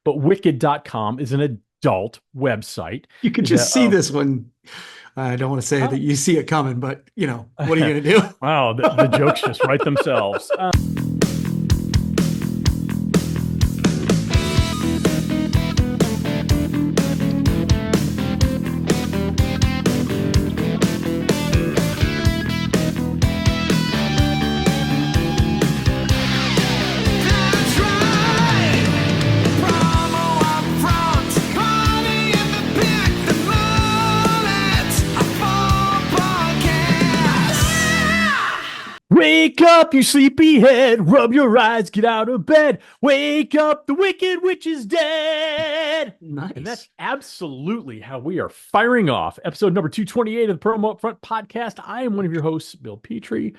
but wicked.com is an adult website You could that, just see this one. I don't want to say that oh, you see it coming, but what are you going to do? wow, the jokes just write themselves. That's right. Promo UPFront. Money in the pit. The mullet's a full podcast. Wake up, you sleepyhead. Rub your eyes, get out of bed. Wake up, the wicked witch is dead. And that's Nice. absolutely how we are firing off episode number 228 of the Promo UPFront podcast. I am one of your hosts, Bill Petrie.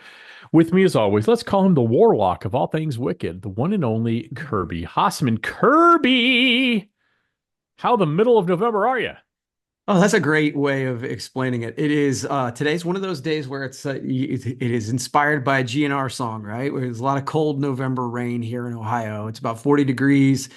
With me, as always, let's call him the warlock of all things wicked, the one and only Kirby Hasseman. Kirby, how the middle of November are you? Oh, that's a great way of explaining it. It is today's one of those days where it is inspired by a GNR song, right? Where there's a lot of cold November rain here in Ohio. It's about 40 degrees,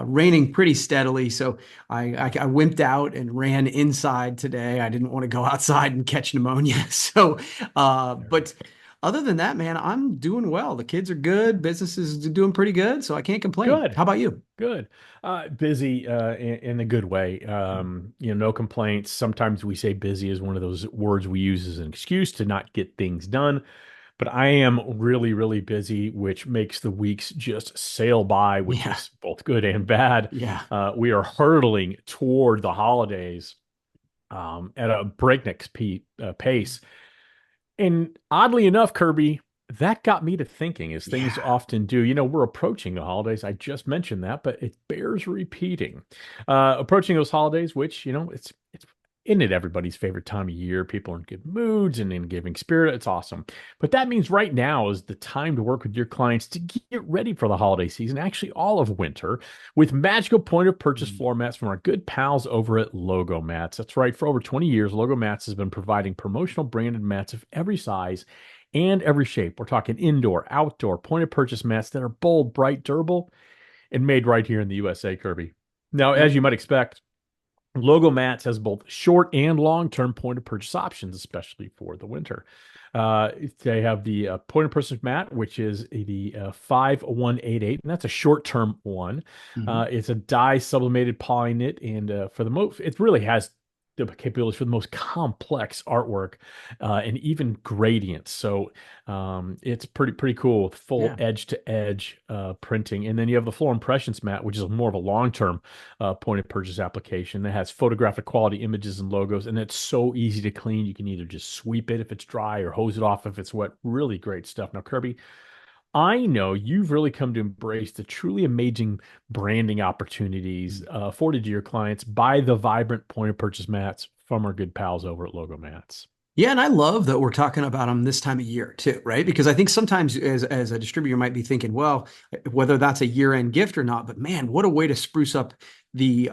raining pretty steadily. So I wimped out and ran inside today. I didn't want to go outside and catch pneumonia. So, but other than that, man, I'm doing well. The kids are good. Business is doing pretty good. So I can't complain. Good. How about you? Good. Busy in a good way. No complaints. Sometimes we say busy is one of those words we use as an excuse to not get things done. But I am really, really busy, which makes the weeks just sail by, which Yeah. is both good and bad. Yeah. We are hurtling toward the holidays at a breakneck pace. And oddly enough, Kirby, that got me to thinking, as things Yeah. often do. We're approaching the holidays. I just mentioned that, but it bears repeating. Approaching those holidays, which it's isn't it everybody's favorite time of year? People are in good moods and in giving spirit. It's awesome. But that means right now is the time to work with your clients to get ready for the holiday season, actually all of winter, with magical point of purchase Mm. floor mats from our good pals over at Logo Mats. That's right. For over 20 years, Logo Mats has been providing promotional branded mats of every size and every shape. We're talking indoor, outdoor, point of purchase mats that are bold, bright, durable, and made right here in the USA, Kirby. Now, as Yep. you might expect, Logo Mats has both short and long-term point of purchase options, especially for the winter. They have the point of purchase mat, which is the 5188, and that's a short-term one. Mhm. It's a dye sublimated poly knit, and for the most, it really has the capabilities for the most complex artwork and even gradients. So it's pretty cool with full Yeah. edge to edge printing. And then you have the floor impressions mat, which is more of a long-term point of purchase application that has photographic quality images and logos, and it's so easy to clean. You can either just sweep it if it's dry or hose it off if it's wet. Really great stuff. Now, Kirby, I know you've really come to embrace the truly amazing branding opportunities afforded to your clients by the vibrant point of purchase mats from our good pals over at Logo Mats. Yeah, and I love that we're talking about them this time of year too, right? Because I think sometimes as a distributor you might be thinking, well, whether that's a year-end gift or not, but man, what a way to spruce up the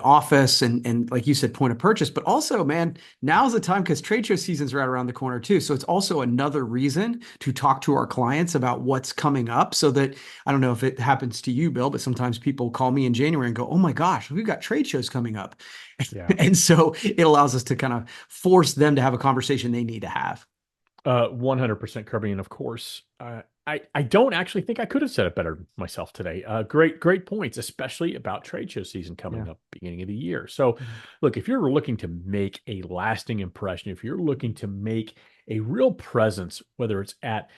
office and like you said, point of purchase. But also, man, now's the time because trade show season's right around the corner too. So it's also another reason to talk to our clients about what's coming up. So that I don't know if it happens to you, Bill, but sometimes people call me in January and go, "Oh my gosh, we've got trade shows coming up." Yeah. And so it allows us to kind of force them to have a conversation they need to have. 100% Kirby. And of course, I don't actually think I could have said it better myself today. Great points, especially about trade show season Yeah. coming up beginning of the year. So, Mhm. look, if you're looking to make a lasting impression, if you're looking to make a real presence, whether it's at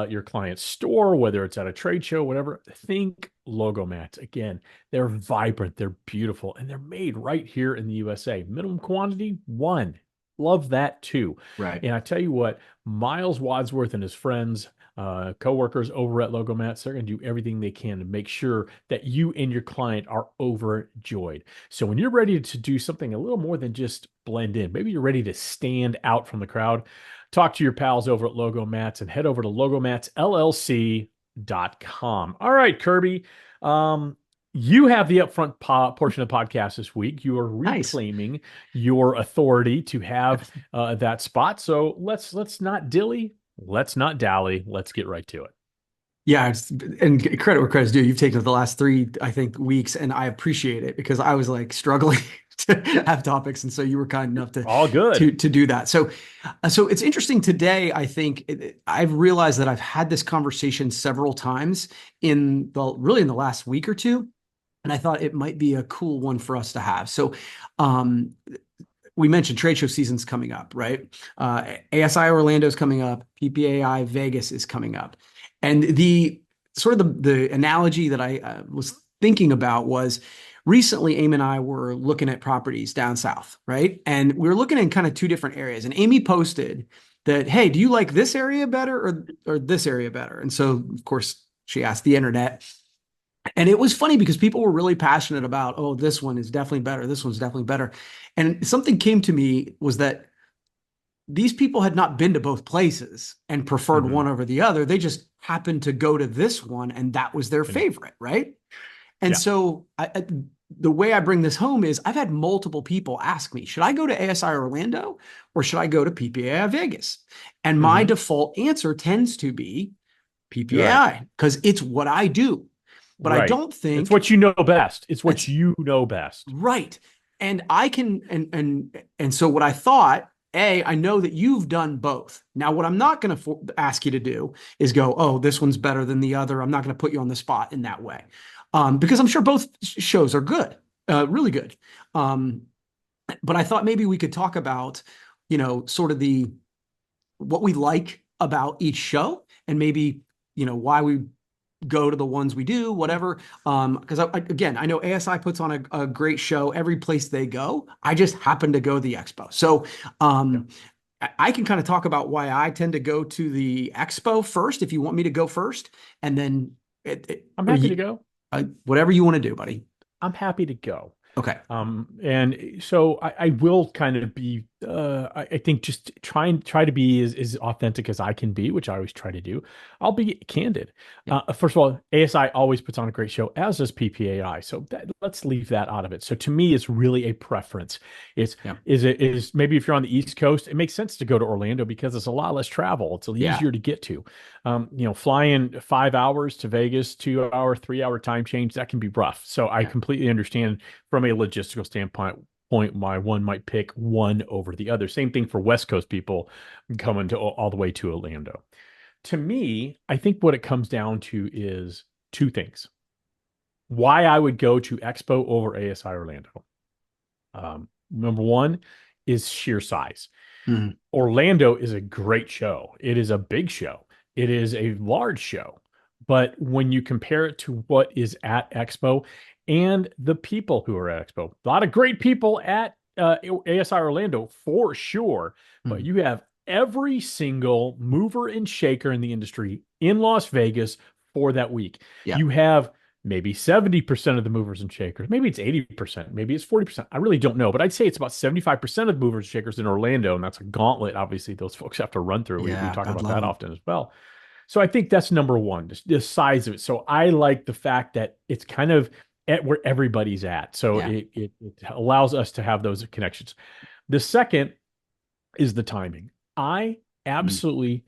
your client's store, whether it's at a trade show, whatever, think Logo Mats. Again, they're vibrant, they're beautiful, and they're made right here in the USA. Minimum quantity, one. Love that too. Right. And I tell you what, Miles Wadsworth and his friends, coworkers over at Logo Mats, they're going to do everything they can to make sure that you and your client are overjoyed. So when you're ready to do something a little more than just blend in, maybe you're ready to stand out from the crowd, talk to your pals over at Logo Mats and head over to logomatsllc.com. All right, Kirby. You have the upfront portion of the podcast this week. You are Nice. reclaiming your authority to have that spot. So let's not dilly, let's not dally, let's get right to it. Yeah, and credit where credit's due. You've taken the last 3, I think, weeks, and I appreciate it because I was like struggling to have topics, and so you were kind enough to All good. do that. So it's interesting today. I think I've realized that I've had this conversation several times in the last week or two, and I thought it might be a cool one for us to have. So, um, we mentioned trade show season's coming up, right? ASI Orlando's coming up. PPAI Vegas is coming up. And the sort of the analogy that I was thinking about was recently Amy and I were looking at properties down south, right? And we were looking in kind of 2 different areas. And Amy posted that, hey, do you like this area better or this area better? And so, of course, she asked the internet. And it was funny because people were really passionate about, oh, this one is definitely better. This one's definitely better. And something came to me was that these people had not been to both places and preferred Mhm. one over the other. They just happened to go to this one and that was their favorite, right? And Yeah. so the way I bring this home is I've had multiple people ask me, should I go to ASI Orlando or should I go to PPAI Vegas? And my Mhm. default answer tends to be You're right. PPAI because it's what I do. But I Right. don't It's think what you know best. It's what that's you know best. right. And I can and so what I thought, I know that you've done both. Now, what I'm not going to ask you to do is go, oh, this one's better than the other. I'm not going to put you on the spot in that way, because I'm sure both shows are good, really good. Um, but I thought maybe we could talk about, sort of the what we like about each show, and maybe why we go to the ones we do, whatever. Because again, I know ASI puts on a great show every place they go. I just happen to go to the expo. So Yeah. I can kind of talk about why I tend to go to the expo first, if you want me to go first, and then I'm happy to go. whatever you want to do, buddy. I'm happy to go. Okay. And so I will kind of be, I think just try to be as authentic as I can be, which I always try to do. I'll be candid. Yeah. First of all, ASI always puts on a great show, as does PPAI. So let's leave that out of it. So to me, it's really a preference. It's Yeah. is maybe if you're on the East Coast, it makes sense to go to Orlando because it's a lot less travel. It's Yeah. easier to get to. Flying 5 hours to Vegas, 2 hour, 3 hour time change, that can be rough. So I Yeah. completely understand from a logistical standpoint why one might pick one over the other. Same thing for West Coast people coming to all the way to Orlando. To me, I think what it comes down to is 2 things. Why I would go to Expo over ASI Orlando. Number one is sheer size. Mhm. Orlando is a great show. It is a big show. It is a large show. But when you compare it to what is at Expo and the people who are at Expo, a lot of great people at ASI Orlando for sure. But Mhm. you have every single mover and shaker in the industry in Las Vegas for that week. Yeah. You have maybe 70% of the movers and shakers. Maybe it's 80%. Maybe it's 40%. I really don't know. But I'd say it's about 75% of the movers and shakers in Orlando. And that's a gauntlet, obviously, those folks have to run through. We Yeah. talk God about love that them. often as well. So I think that's number one, the size of it. So I like the fact that it's kind of at where everybody's at. So Yeah. it allows us to have those connections. The second is the timing. I Mm. absolutely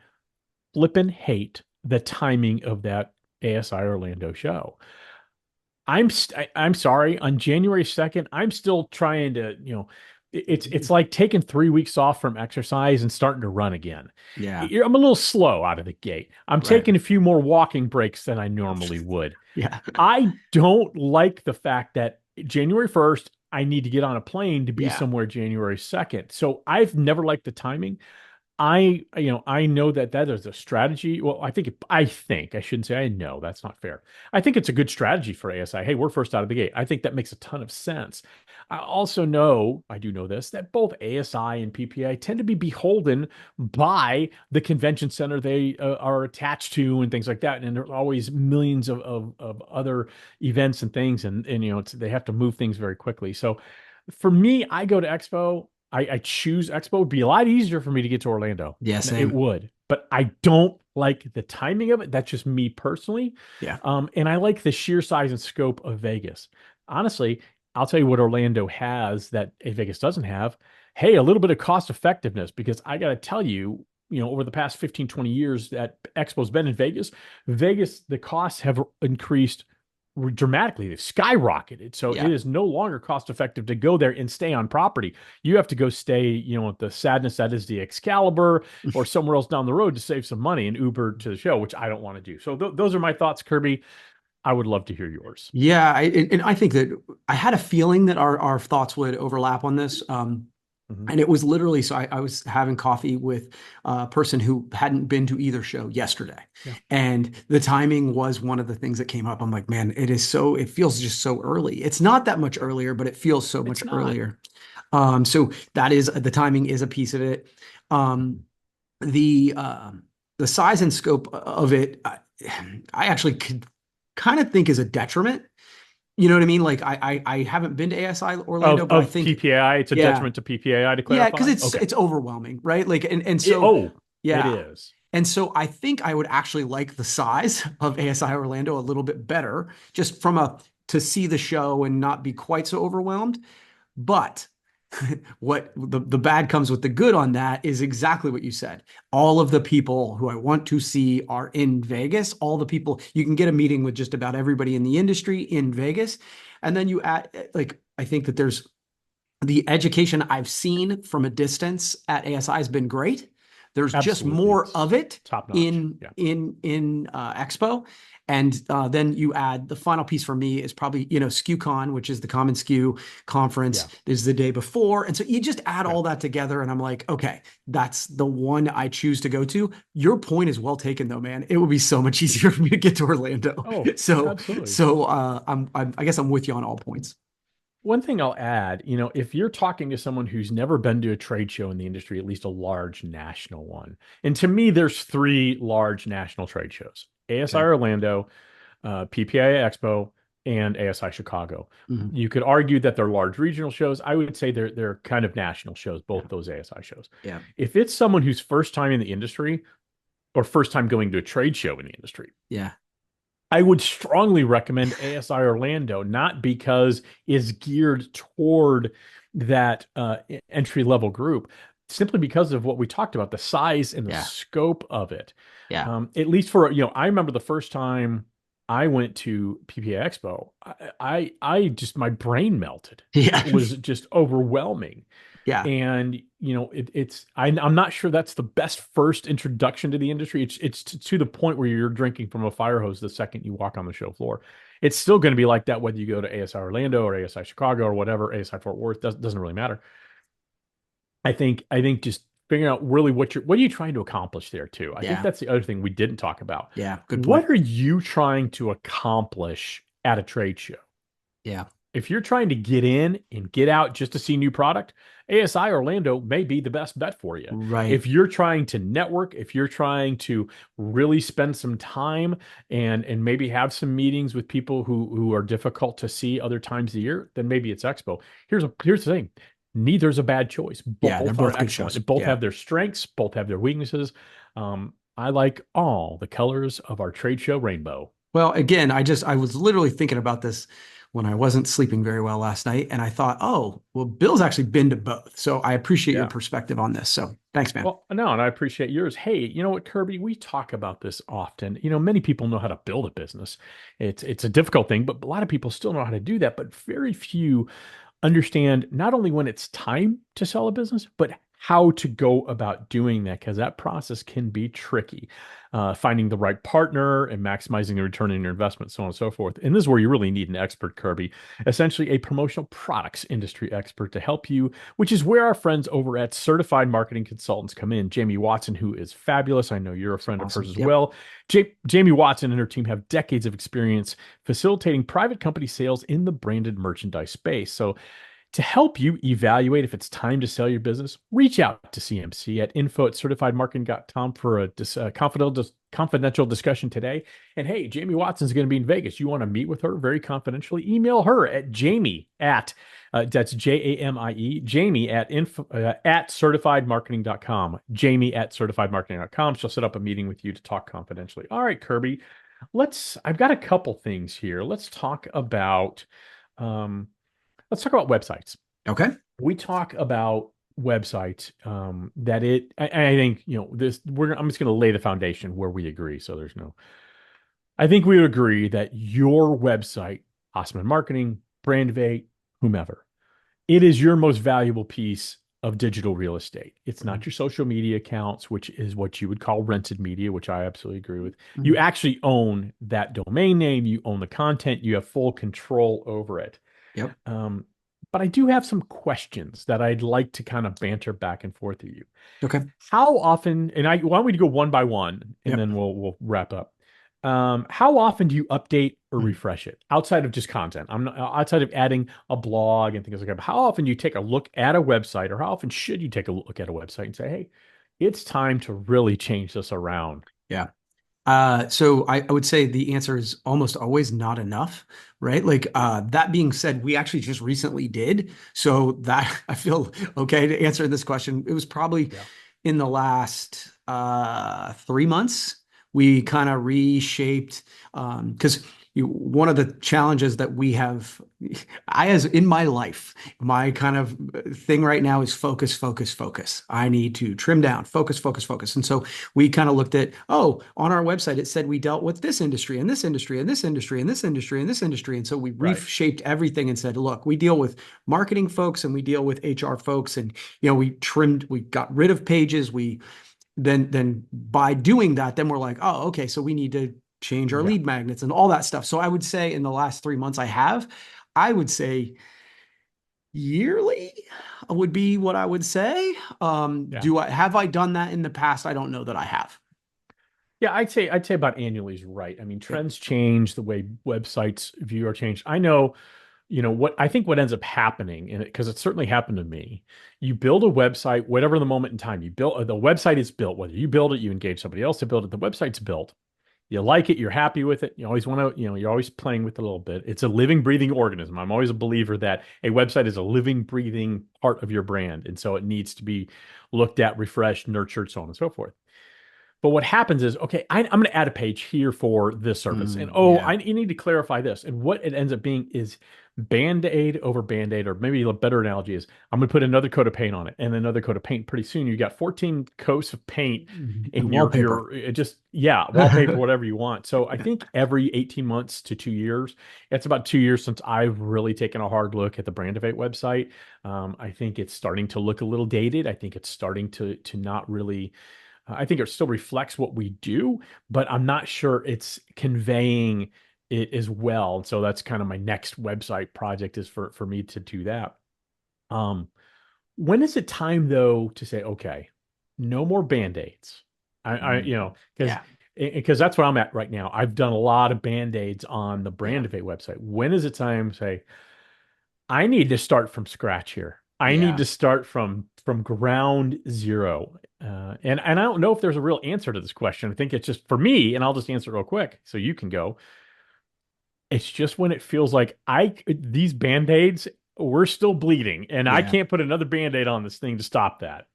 flippin' hate the timing of that ASI Orlando show. I'm sorry. On January 2nd, I'm still trying to, it's like taking 3 weeks off from exercise and starting to run again. Yeah. I'm a little slow out of the gate. I'm Right. taking a few more walking breaks than I normally would. Yeah. I don't like the fact that January 1st, I need to get on a plane to be Yeah. somewhere January 2nd. So I've never liked the timing. I know that is a strategy. Well, I think I shouldn't say I know. That's not fair. I think it's a good strategy for ASI. Hey, we're first out of the gate. I think that makes a ton of sense. I do know this, that both ASI and PPI tend to be beholden by the convention center they are attached to and things like that. And there's always millions of other events and things. And they have to move things very quickly. So for me, I go to Expo. I choose Expo. It would be a lot easier for me to get to Orlando. Yeah. It Same. would, but I don't like the timing of it. That's just me personally. Yeah. And I like the sheer size and scope of Vegas. Honestly, I'll tell you what Orlando has that Vegas doesn't have. Hey, a little bit of cost effectiveness, because I got to tell you, over the past 15, 20 years that Expo's been in Vegas, the costs have increased dramatically. They've skyrocketed. So Yeah. it is no longer cost effective to go there and stay on property. You have to go stay, at the sadness that is the Excalibur or somewhere else down the road to save some money and Uber to the show, which I don't want to do. So those are my thoughts, Kirby. I would love to hear yours. Yeah, and I think that I had a feeling that our thoughts would overlap on this. Mhm. And it was literally, so I was having coffee with a person who hadn't been to either show yesterday. Yeah. And the timing was one of the things that came up. I'm like, man, it feels just so early. It's not that much earlier, but it feels so much It's not. earlier. So that is, the timing is a piece of it. Um, the size and scope of it, I actually could kind of think is a detriment. You know what I mean? Like I haven't been to ASI Orlando, but I think PPAI, it's a yeah, detriment to PPAI to yeah, clarify. because it's Okay. it's overwhelming, right? Like and It, so oh, it yeah. is. And so I think I would actually like the size of ASI Orlando a little bit better, just to see the show and not be quite so overwhelmed. But what the bad comes with the good on that is exactly what you said. All of the people who I want to see are in Vegas. All the people, you can get a meeting with just about everybody in the industry in Vegas. And then you add, like, I think that there's the education I've seen from a distance at ASI has been great. There's just Absolutely. more It's of it top notch. in Yeah. Expo. And then you add the final piece for me is probably, SKUCon, which is the Common SKU conference, is the day before. And so you just add all that together and I'm like, okay, that's the one I choose to go to. Your point is well taken though, man. It would be so much easier for me to get to Orlando. Oh, so, absolutely. so I guess I'm with you on all points. One thing I'll add, if you're talking to someone who's never been to a trade show in the industry, at least a large national one, and to me, there's three large national trade shows: ASI Okay. Orlando, PPI Expo, and ASI Chicago. Mhm. You could argue that they're large regional shows. I would say they're kind of national shows, both those ASI shows. Yeah. If it's someone who's first time in the industry or first time going to a trade show in the industry, Yeah. I would strongly recommend ASI Orlando, not because it's geared toward that entry level group, simply because of what we talked about, the size and the scope of it. Yeah. At least for, I remember the first time I went to PPA Expo, I just, my brain melted. Yeah. It was just overwhelming. Yeah. And I'm not sure that's the best first introduction to the industry. It's to the point where you're drinking from a fire hose the second you walk on the show floor. It's still going to be like that whether you go to ASI Orlando or ASI Chicago or whatever, ASI Fort Worth, doesn't really matter. I think just figuring out really what are you trying to accomplish there too. I think that's the other thing we didn't talk about. Yeah, good point. What are you trying to accomplish at a trade show? Yeah. If you're trying to get in and get out just to see new product, ASI Orlando may be the best bet for you. Right. If you're trying to network, if you're trying to really spend some time and maybe have some meetings with people who are difficult to see other times of the year, then maybe it's Expo. Here's the thing. Neither's a bad choice. Yeah, they're both are good excellent. shows. Both Yeah. have their strengths, both have their weaknesses. I like all the colors of our trade show rainbow. Well, again, I was literally thinking about this when I wasn't sleeping very well last night, and I thought, oh, well, Bill's actually been to both, so I appreciate your perspective on this. So thanks, man. Well, no, and I appreciate yours. Hey, you know what, Kirby? We talk about this often. Many people know how to build a business. It's a difficult thing, but a lot of people still know how to do that. But very few understand not only when it's time to sell a business, but how to go about doing that, because that process can be tricky. Finding the right partner and maximizing the return on your investment, so on and so forth. And this is where you really need an expert, Kirby, essentially a promotional products industry expert to help you, which is where our friends over at Certified Marketing Consultants come in. Jamie Watson, who is fabulous. I know you're a friend of hers as well. Jamie Watson and her team have decades of experience facilitating private company sales in the branded merchandise space. So to help you evaluate if it's time to sell your business, reach out to CMC at info@certifiedmarketing.com for a confidential discussion today. And hey, Jamie Watson's going to be in Vegas. You want to meet with her very confidentially? Email her at Jamie that's JAMIE, Jamie at certifiedmarketing.com. Jamie at certifiedmarketing.com. She'll set up a meeting with you to talk confidentially. All right, Kirby, I've got a couple things here. Let's talk about websites. Okay. We talk about website, that I think, I'm just going to lay the foundation where we agree. So I think we would agree that your website, Hasseman Marketing, Brandvate, whomever, it is your most valuable piece of digital real estate. It's not your social media accounts, which is what you would call rented media, which I absolutely agree with. You actually own that domain name, you own the content, you have full control over it. Yep. But I do have some questions that I'd like to kind of banter back and forth with you. Okay. How often, and why don't we go one by one, and Yep. then we'll wrap up. How often do you update or refresh it outside of just content? I'm not outside of adding a blog and things like that. But how often do you take a look at a website, or how often should you take a look at a website and say, "Hey, it's time to really change this around"? Yeah. So I would say the answer is almost always not enough, right? Like, that being said, we actually just recently did. So that I feel okay to answer this question. It was probably in the last 3 months, we kind of reshaped, because one of the challenges that we have, as in my life, my kind of thing right now is focus, focus, focus. I need to trim down, focus, focus, focus. And so we kind of looked at, on our website, it said we dealt with this industry and this industry and this industry and this industry and this industry. And so we reshaped everything and said, look, we deal with marketing folks and we deal with HR folks. And, we got rid of pages. Then by doing that, then we're like, oh, okay, so we need to change our lead magnets and all that stuff. So I would say in the last 3 months I would say yearly would be what I would say. Have I done that in the past? I don't know that I have. Yeah, I'd say about annually is right. I mean, trends change, the way websites view are changed. I know, what I think what ends up happening in it, because it certainly happened to me. You build a website, whatever the moment in time you build, the website is built, whether you build it, you engage somebody else to build it, the website's built. You like it, you're happy with it. You always want to, you're always playing with it a little bit. It's a living, breathing organism. I'm always a believer that a website is a living, breathing part of your brand. And so it needs to be looked at, refreshed, nurtured, so on and so forth. But what happens is, okay, I'm going to add a page here for this service. And you need to clarify this. And what it ends up being is Band-Aid over Band-Aid, or maybe a better analogy is I'm going to put another coat of paint on it and another coat of paint. Pretty soon you got 14 coats of paint in wallpaper. Wallpaper, whatever you want. So I think every 18 months to 2 years, it's about 2 years since I've really taken a hard look at the Brandivate website. I think it's starting to look a little dated. I think it's starting to not really, I think it still reflects what we do, but I'm not sure it's conveying it as well. And so that's kind of my next website project, is for me to do that. When is it time though to say, okay, no more Band-Aids? Because that's where I'm at right now. I've done a lot of Band-Aids on the Brandivate website. When is it time to say, I need to start from scratch here? I need to start from ground zero. And I don't know if there's a real answer to this question. I think it's just for me, and I'll just answer it real quick so you can go. It's just when it feels like these Band-Aids, we're still bleeding, and I can't put another Band-Aid on this thing to stop that.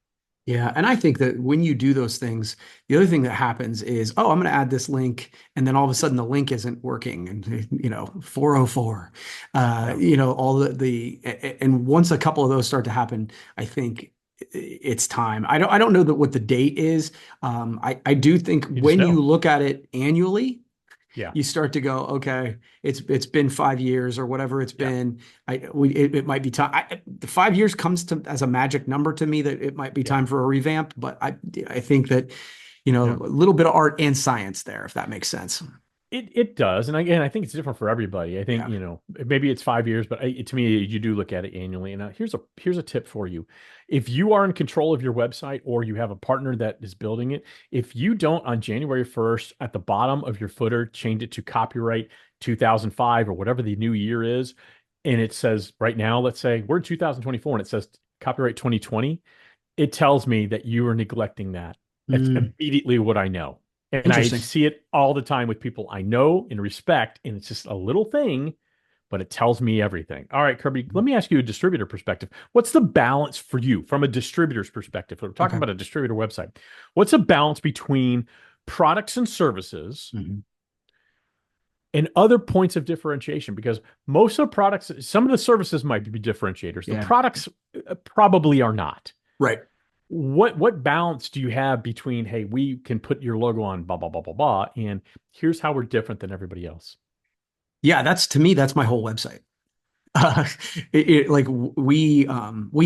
Yeah. And I think that when you do those things, the other thing that happens is, I'm going to add this link. And then all of a sudden the link isn't working, and, 404, all and once a couple of those start to happen, I think it's time. I don't know what the date is. I do think when you look at it annually, you start to go, okay, it's been 5 years or whatever it's been. It might be time. The 5 years comes as a magic number to me, that it might be time for a revamp. But I think that, a little bit of art and science there, if that makes sense. It does. And again, I think it's different for everybody. I think, maybe it's 5 years, but to me, you do look at it annually. And here's a tip for you. If you are in control of your website, or you have a partner that is building it, if you don't on January 1st at the bottom of your footer change it to copyright 2005 or whatever the new year is, and it says right now, let's say we're in 2024 and it says copyright 2020, it tells me that you are neglecting that. That's immediately what I know. And I see it all the time with people I know and respect, and it's just a little thing, but it tells me everything. All right, Kirby, let me ask you a distributor perspective. What's the balance for you from a distributor's perspective? We're talking about a distributor website. What's a balance between products and services and other points of differentiation? Because most of the products, some of the services might be differentiators. The products probably are not. Right. What balance do you have between, hey, we can put your logo on blah blah blah blah blah, and here's how we're different than everybody else? Yeah, that's to me, that's my whole website. Uh, like we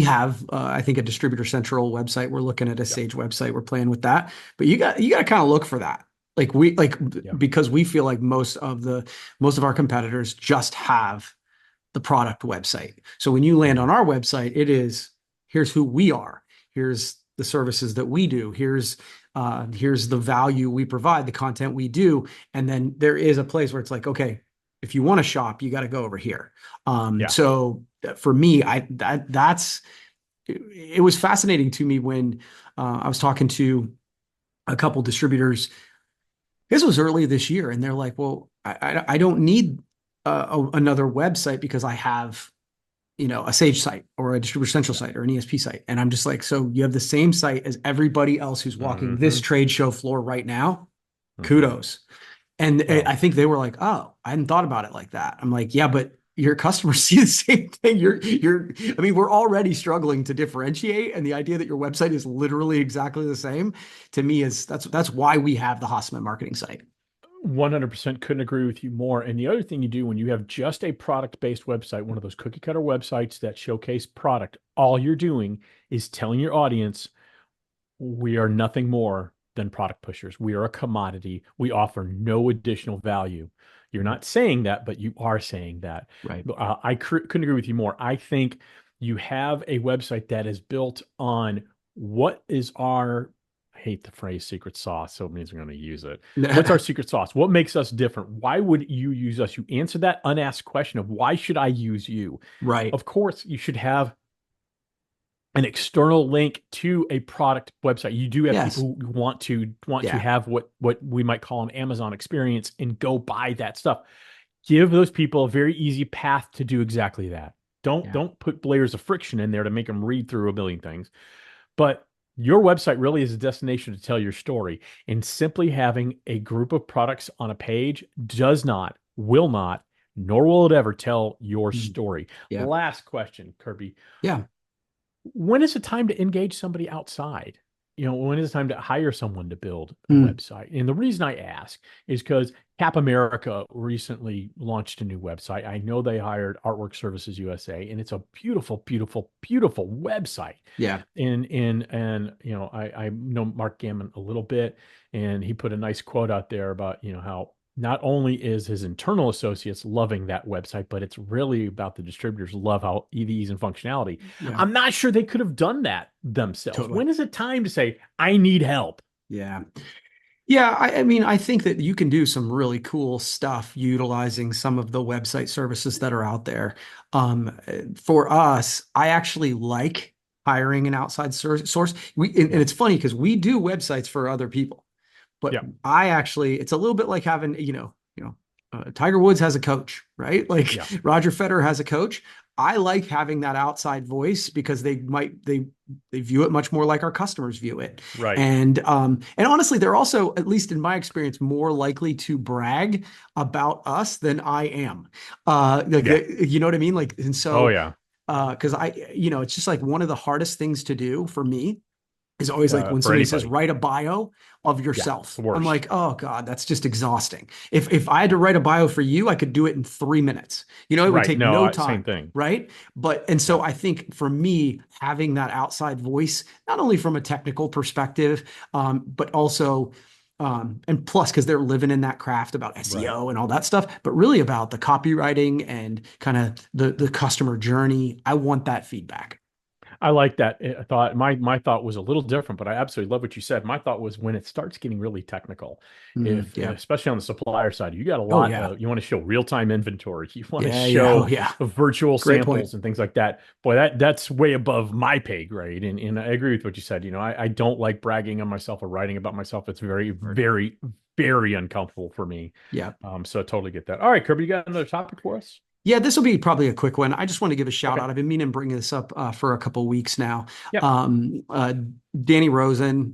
have I think a Distributor Central website. We're looking at a Yeah, Sage website. We're playing with that, but you got to kind of look for that. Like yeah, because we feel like most of our competitors just have the product website. So when you land on mhm, our website, it is here's who we are. Here's the services that we do. Here's the value we provide, the content we do, and then there is a place where it's like, okay, if you want to shop, you got to go over here. yeah, So for me, that's it was fascinating to me when I was talking to a couple distributors. This was early this year, and they're like, "Well, I don't need another website because I have a Sage site or a Distributor Central yeah. site or an ESP site." And I'm just like, so you have the same site as everybody else who's walking this Hmm. trade show floor right now? Hmm. Kudos. And Well, I think they were like, oh, I hadn't thought about it like that. I'm like, yeah, but your customers see the same thing. I mean, we're already struggling to differentiate. And the idea that your website is literally exactly the same to me is that's why we have the Hasseman marketing site. 100% couldn't agree with you more. And the other thing you do when you have just a product-based website, one of those cookie cutter websites that showcase product, all you're doing is telling your audience, we are nothing more than product pushers. We are a commodity. We offer no additional value. You're not saying that, but you are saying that. Right. Couldn't agree with you more. I think you have a website that is built on what is our, I hate the phrase secret sauce, so it means we're going to use it. What's our secret sauce? What makes us different? Why would you use us? You answer that unasked question of why should I use you? Right. Of course, you should have an external link to a product website. You do have Yes. people who want to Yeah. have what we might call an Amazon experience and go buy that stuff. Give those people a very easy path to do exactly that. Don't Yeah. don't put layers of friction in there to make them read through a million things. But your website really is a destination to tell your story. And simply having a group of products on a page does not, will not, nor will it ever tell your Mm. story. Yeah. Last question, Kirby. Yeah. When is it time to engage somebody outside? When is it time to hire someone to build a Mm. website? And the reason I ask is because Cap America recently launched a new website. I know they hired Artwork Services USA, and it's a beautiful, beautiful, beautiful website. Yeah. And I know Mark Gammon a little bit, and he put a nice quote out there about how not only is his internal associates loving that website, but it's really about the distributors love how ease and functionality. Yeah. I'm not sure they could have done that themselves. Totally. When is it time to say, I need help? Yeah. Yeah, I mean, I think that you can do some really cool stuff utilizing some of the website services that are out there. For us, I actually like hiring an outside source. And Yeah. it's funny because we do websites for other people, but Yeah. it's a little bit like having, Tiger Woods has a coach, right? Like Yeah. Roger Federer has a coach. I like having that outside voice because they view it much more like our customers view it. Right. And honestly, they're also, at least in my experience, more likely to brag about us than I am. Yeah. You know what I mean? Like, and Oh, so yeah. because it's just like one of the hardest things to do for me is always like when For somebody says anybody. write a bio of Yeah. It's yourself. the I'm worst. like, oh God, that's just exhausting. If I had to write a bio for you, I could do it in 3 minutes. It would Right. take No, no same time, thing. right? And Yeah. so I think for me, having that outside voice, not only from a technical perspective, but also and plus because they're living in that craft about Right. SEO and all that stuff, but really about the copywriting and kind of the customer journey. I want that feedback. I like that thought. My thought was a little different, but I absolutely love what you said. My thought was when it starts getting really technical, Mm, if yeah. especially on the supplier side, you got a Oh lot yeah. of you want to show real-time inventory, you want to Yeah. Yeah. Oh show yeah. virtual Great point. samples and things like that. Boy, that's way above my pay grade. And I agree with what you said. I don't like bragging on myself or writing about myself. It's very, very, very uncomfortable for me. Yeah. So I totally get that. All right, Kirby, you got another topic for us? Yeah, this will be probably a quick one. I just want to give a shout Okay. out. I've been meaning to bring this up for a couple weeks now. Yeah. Um, uh, Danny Rosen,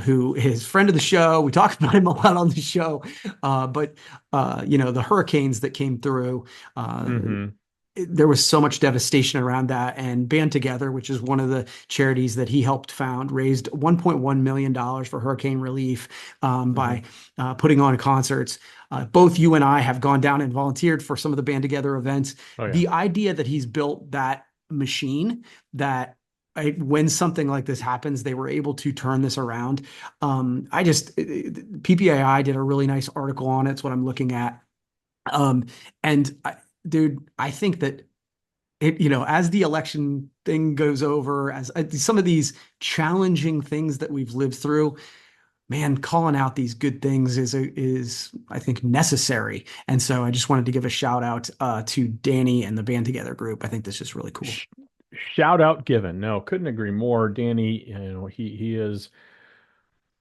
who is friend of the show. We talked about him a lot on the show. But the hurricanes that came through, Mm-hmm. there was so much devastation around that. And Band Together, which is one of the charities that he helped found, raised $1.1 million for hurricane relief by putting on concerts. Both you and I have gone down and volunteered for some of the Band Together events. Oh, yeah. The idea that he's built that machine that when something like this happens, they were able to turn this around. PPAI did a really nice article on it. It's what I'm looking at. Dude, I think that as the election thing goes over, as some of these challenging things that we've lived through, man, calling out these good things is I think necessary. And so I just wanted to give a shout out to Danny and the Band Together group. I think this is really cool. Shout out given. No, couldn't agree more. Danny, he is,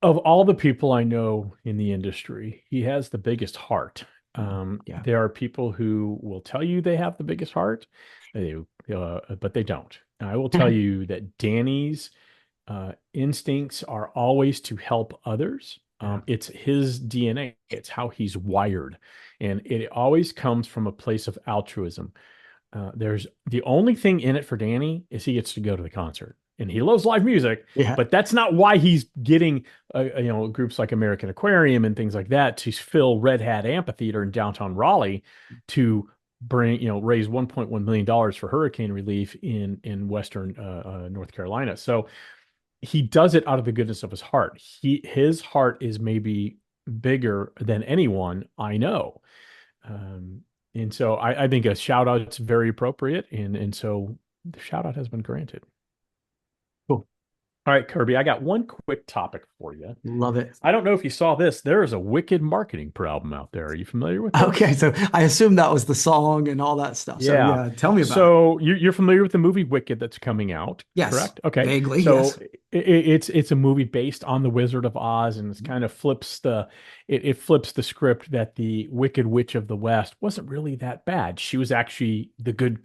of all the people I know in the industry, he has the biggest heart. Yeah. There are people who will tell you they have the biggest heart, but they don't. And I will tell you that Danny's instincts are always to help others. It's his DNA. It's how he's wired. And it always comes from a place of altruism. There's the only thing in it for Danny is he gets to go to the concert. And he loves live music, but that's not why he's getting, groups like American Aquarium and things like that to fill Red Hat Amphitheater in downtown Raleigh to raise $1.1 million for hurricane relief in Western North Carolina. So he does it out of the goodness of his heart. His heart is maybe bigger than anyone I know. And so I think a shout out is very appropriate. And so the shout out has been granted. All right, Kirby, I got one quick topic for you. Love it. I don't know if you saw this. There is a wicked marketing problem out there. Are you familiar with this? Okay, so I assume that was the song and all that stuff. So yeah, tell me about it. So you're familiar with the movie Wicked that's coming out, yes, correct? Okay. Vaguely, so yes. It's a movie based on the Wizard of Oz, and it's kind of flips the script that the Wicked Witch of the West wasn't really that bad. She was actually the good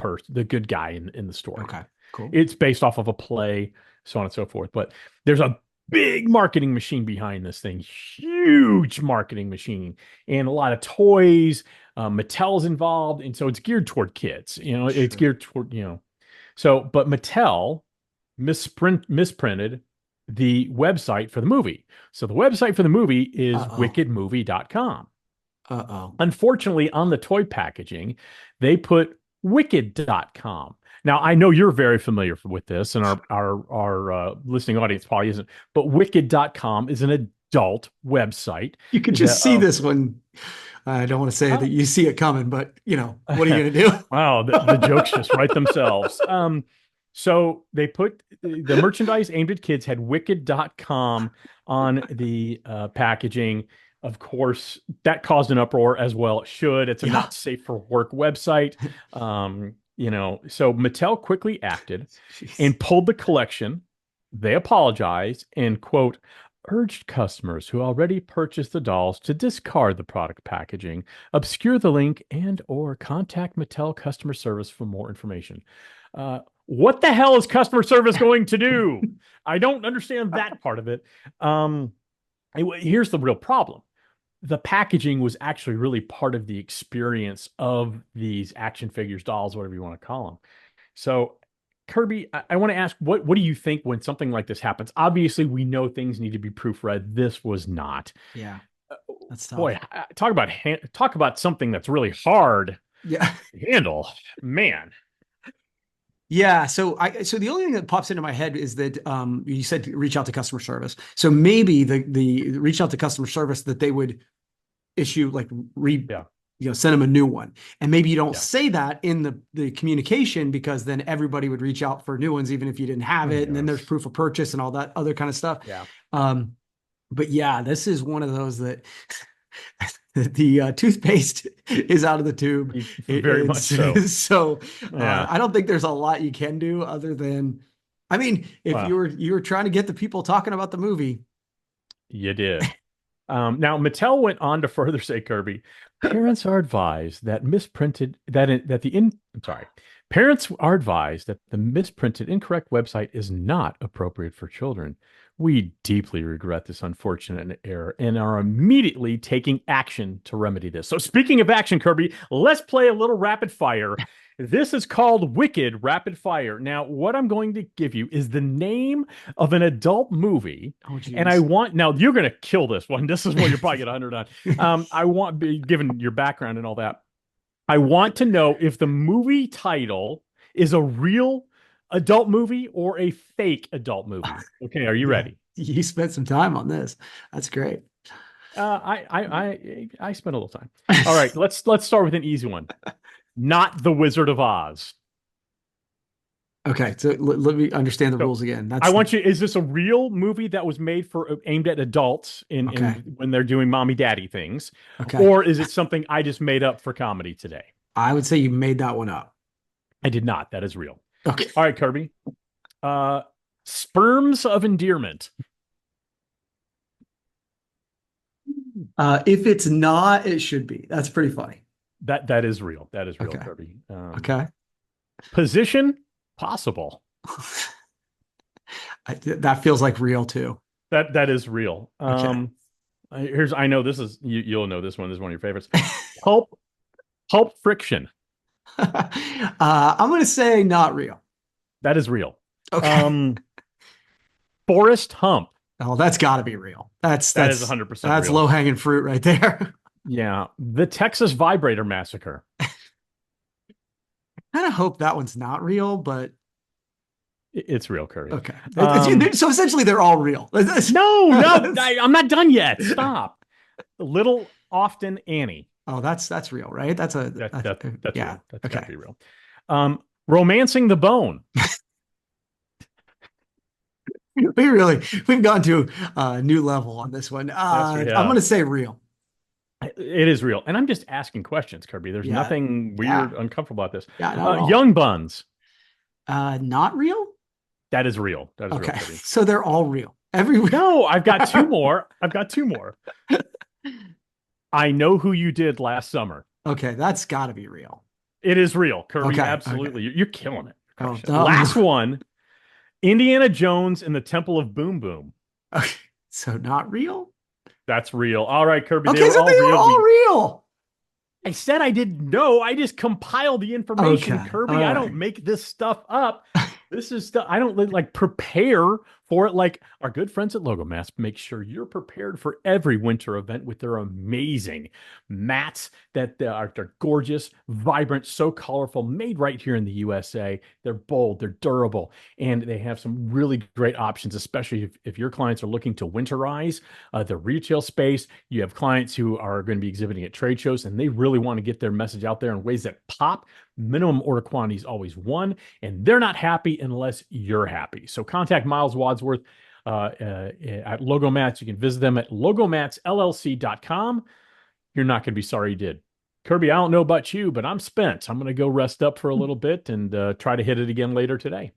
guy in the story. Okay, cool. It's based off of a play, so on and so forth. But there's a big marketing machine behind this thing, huge marketing machine, and a lot of toys. Mattel's involved, and so it's geared toward kids. It's geared toward but Mattel misprinted the website for the movie. So the website for the movie is wickedmovie.com. Unfortunately, on the toy packaging, they put wicked.com. Now, I know you're very familiar with this, and our listening audience probably isn't, but wicked.com is an adult website. You could just see this one. I don't want to say that you see it coming, but what are you going to do? Wow, the jokes just write themselves. So they put the merchandise aimed at kids had wicked.com on the packaging. Of course, that caused an uproar as well. It should. It's a not safe for work website. So Mattel quickly acted and pulled the collection. They apologized and, quote, urged customers who already purchased the dolls to discard the product packaging, obscure the link, and or contact Mattel customer service for more information. What the hell is customer service going to do? I don't understand that part of it. Here's the real problem. The packaging was actually really part of the experience of these action figures, dolls, whatever you want to call them. So, Kirby, I want to ask, what do you think when something like this happens? Obviously, we know things need to be proofread. This was not. Yeah, that's tough. Boy, talk about something that's really hard to handle, man. Yeah, so the only thing that pops into my head is that you said reach out to customer service. So maybe the reach out to customer service that they would issue send them a new one, and maybe you don't say that in the communication, because then everybody would reach out for new ones even if you didn't have it, and then there's proof of purchase and all that other kind of stuff. But yeah, this is one of those that. The toothpaste is out of the tube. Very much so. So I don't think there's a lot you can do other than, if you were trying to get the people talking about the movie. You did. Now, Mattel went on to further say, Kirby, parents are advised that parents are advised that the misprinted incorrect website is not appropriate for children. We deeply regret this unfortunate error and are immediately taking action to remedy this. So speaking of action, Kirby, let's play a little rapid fire. This is called Wicked Rapid Fire. Now, what I'm going to give you is the name of an adult movie. Oh, And I geez. want, now you're going to kill this one. This is what you're probably get 100 on. I want, given your background and all that, I want to know if the movie title is a real adult movie or a fake adult movie. Okay, are you Yeah. ready? You spent some time on this. That's great. I spent a little time. All right, let's start with an easy one. Not The Wizard of Oz. Okay, so let me understand the So rules again. I want you, is this a real movie that was made for aimed at adults Okay. in when they're doing mommy daddy things? Okay. Or is it something I just made up for comedy today? I would say you made that one up. I did not. That is real. Okay. All right, Kirby. Sperms of Endearment. If it's not, it should be. That's pretty funny. That is real. That is real, Okay. Kirby. Okay. Position possible. That feels like real too. That is real. Okay. I know this is you'll know this one. This is one of your favorites. Pulp Friction. I'm going to say not real. That is real. Okay. Forest Hump. Oh, that's got to be real. That is 100% That's real. low hanging fruit right there. Yeah. The Texas Vibrator Massacre. I kind of hope that one's not real, but It's real, Curry. okay. Um, So essentially, they're all real. No, I'm not done yet. Stop. Little Often Annie. Oh, that's real, right? That's That's yeah. real. That's Okay. gotta be real. Romancing the Bone. We've gone to a new level on this one. I'm going to say real. It is real. And I'm just asking questions, Kirby. There's Yeah. nothing weird, uncomfortable about this. Yeah, not at all. Young Buns. Not real. That is real. That is Okay, real, Kirby. so they're all real. Every No, I've got two more. I Know Who You Did Last Summer. Okay, that's got to be real. It is real, Kirby. Okay, Absolutely. You're killing it. Oh, Last one. Indiana Jones and the Temple of Boom Boom. Okay, so not real. That's real. All right, Kirby. Okay, so they were all real. I said I didn't know. I just compile the information, Okay, Kirby. all I right. don't make this stuff up. This is stuff I don't like prepare for it. Like our good friends at Logomats make sure you're prepared for every winter event with their amazing mats that they're gorgeous, vibrant, so colorful, made right here in the USA. They're bold, they're durable, and they have some really great options, especially if your clients are looking to winterize the retail space. You have clients who are going to be exhibiting at trade shows, and they really want to get their message out there in ways that pop. Minimum order quantity is always one, and they're not happy unless you're happy. So contact Miles Wadsworth at Logomats. You can visit them at logomatsllc.com. You're not going to be sorry you did. Kirby, I don't know about you, but I'm spent. I'm going to go rest up for a little bit and try to hit it again later today.